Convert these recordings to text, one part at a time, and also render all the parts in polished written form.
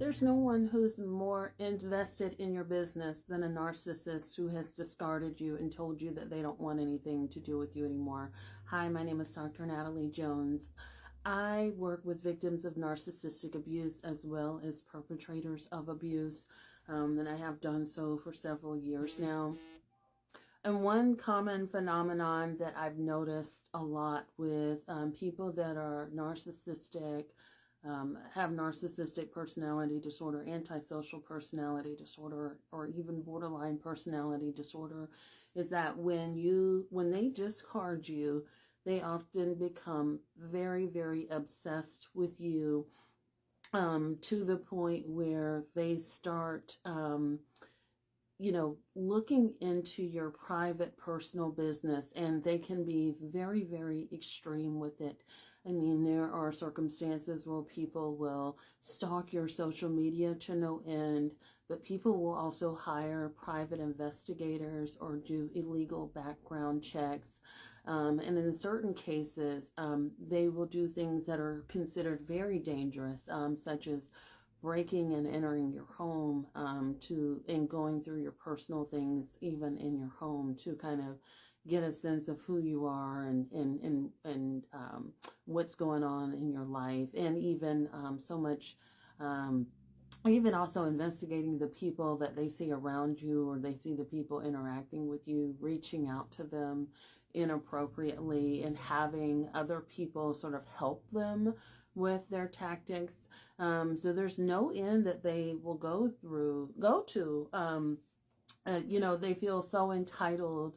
There's no one who's more invested in your business than a narcissist who has discarded you and told you that they don't want anything to do with you anymore. Hi, my name is Dr. Natalie Jones. I work with victims of narcissistic abuse as well as perpetrators of abuse, and I have done so for several years now. And one common phenomenon that I've noticed a lot with people that are narcissistic, have narcissistic personality disorder, antisocial personality disorder, or even borderline personality disorder, is that when they discard you, they often become very, very obsessed with you, to the point where they start looking into your private personal business, and they can be very, very extreme with it. I mean, there are circumstances where people will stalk your social media to no end, but people will also hire private investigators or do illegal background checks. And in certain cases, they will do things that are considered very dangerous, such as breaking and entering your home, and going through your personal things, even in your home, to kind of get a sense of who you are and what's going on in your life, and even even also investigating the people that they see around you, or they see the people interacting with you, reaching out to them inappropriately and having other people sort of help them with their tactics. So there's no end that they will go to. They feel so entitled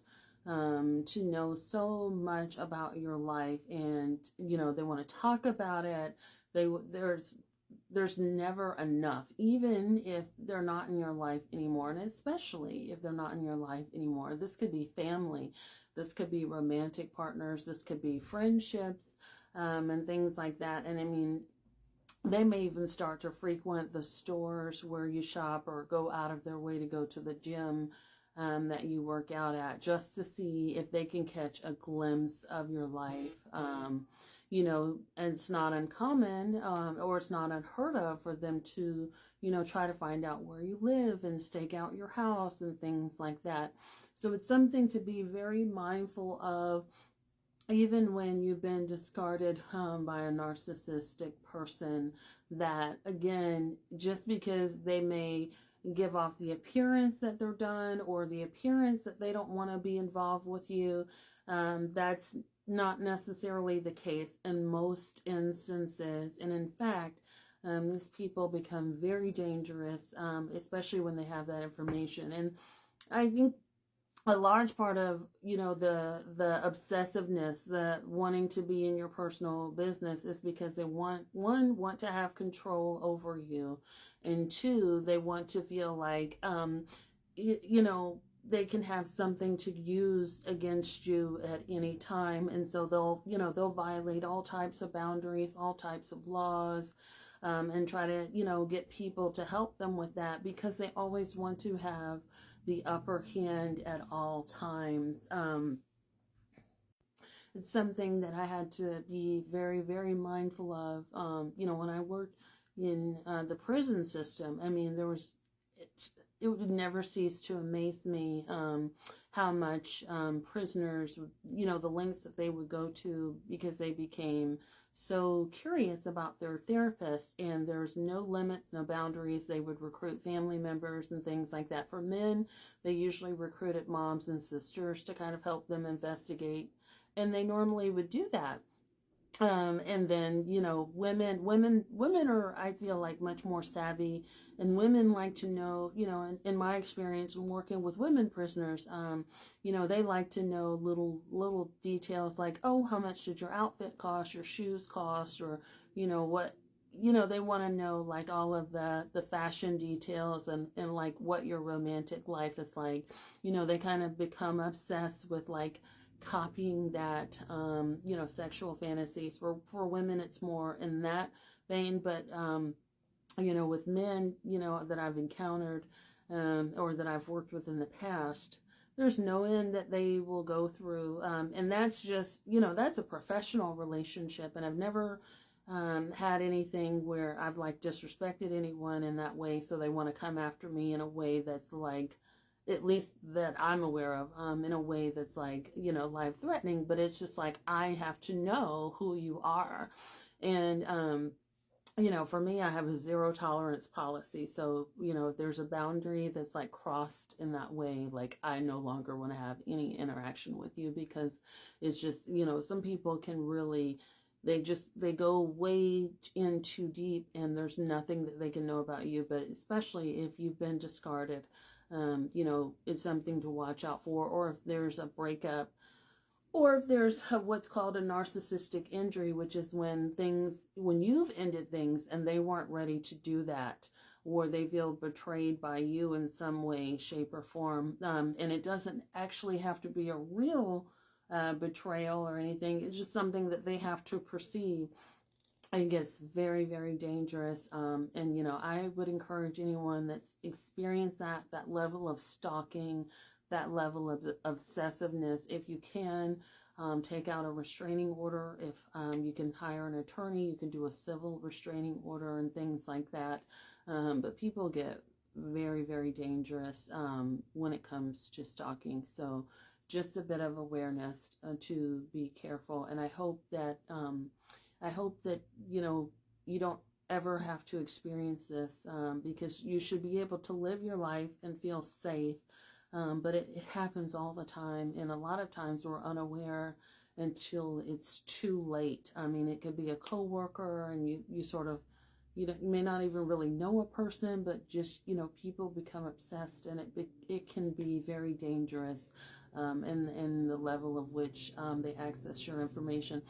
to know so much about your life, and they want to talk about it. There's never enough, even if they're not in your life anymore, and especially if they're not in your life anymore. This could be family, this could be romantic partners, this could be friendships, and things like that. And I mean, they may even start to frequent the stores where you shop, or go out of their way to go to the gym that you work out at, just to see if they can catch a glimpse of your life. And it's not uncommon, or it's not unheard of for them to, try to find out where you live and stake out your house and things like that. So it's something to be very mindful of, even when you've been discarded by a narcissistic person, that, again, just because they may give off the appearance that they're done, or the appearance that they don't want to be involved with you, that's not necessarily the case in most instances. And in fact, these people become very dangerous, especially when they have that information. And I think a large part of, the obsessiveness, the wanting to be in your personal business, is because they want to have control over you, and two, they want to feel like, they can have something to use against you at any time. And so they'll violate all types of boundaries, all types of laws, and try to, get people to help them with that, because they always want to have the upper hand at all times. It's something that I had to be very, very mindful of. When I worked in the prison system, I mean, it would never cease to amaze me how much prisoners, the lengths that they would go to, because they became so curious about their therapist, and there's no limits, no boundaries. They would recruit family members and things like that. For men, they usually recruited moms and sisters to kind of help them investigate, and they normally would do that. And then, women are, I feel like, much more savvy, and women like to know, in my experience when working with women prisoners, they like to know little details like, oh, how much did your outfit cost, your shoes cost, or, what, they want to know, like, all of the fashion details, and like what your romantic life is like. They kind of become obsessed with, like, copying that, sexual fantasies. For women, it's more in that vein, but, with men, that I've encountered, or that I've worked with in the past, there's no end that they will go through. And that's just, that's a professional relationship. And I've never had anything where I've like disrespected anyone in that way, so they want to come after me in a way that's like, at least that I'm aware of, in a way that's like, life threatening. But it's just like, I have to know who you are. And for me, I have a zero tolerance policy. So, if there's a boundary that's like crossed in that way, like I no longer want to have any interaction with you, because it's just, some people can really, they go way in too deep, and there's nothing that they can know about you. But especially if you've been discarded, it's something to watch out for. Or if there's a breakup, or if there's what's called a narcissistic injury, which is when you've ended things and they weren't ready to do that, or they feel betrayed by you in some way, shape, or form. And it doesn't actually have to be a real betrayal or anything. It's just something that they have to perceive. It gets very, very dangerous. And I would encourage anyone that's experienced that level of stalking, that level of obsessiveness, if you can, take out a restraining order. If you can hire an attorney, you can do a civil restraining order and things like that. But people get very, very dangerous when it comes to stalking. So just a bit of awareness to be careful. And I hope that you don't ever have to experience this, because you should be able to live your life and feel safe. But it happens all the time, and a lot of times we're unaware until it's too late. I mean, it could be a coworker, and you sort of, you may not even really know a person, but just, people become obsessed, and it can be very dangerous, in the level of which they access your information.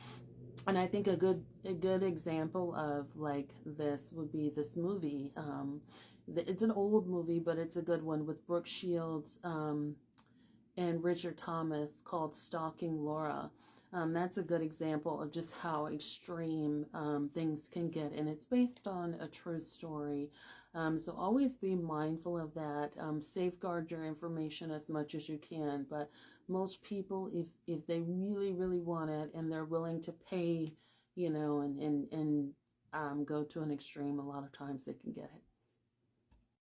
And I think a good example of like this would be this movie. It's an old movie, but it's a good one, with Brooke Shields and Richard Thomas, called Stalking Laura. That's a good example of just how extreme things can get, and it's based on a true story. So always be mindful of that. Safeguard your information as much as you can, but most people, if they really, really want it and they're willing to pay, and go to an extreme, a lot of times they can get it.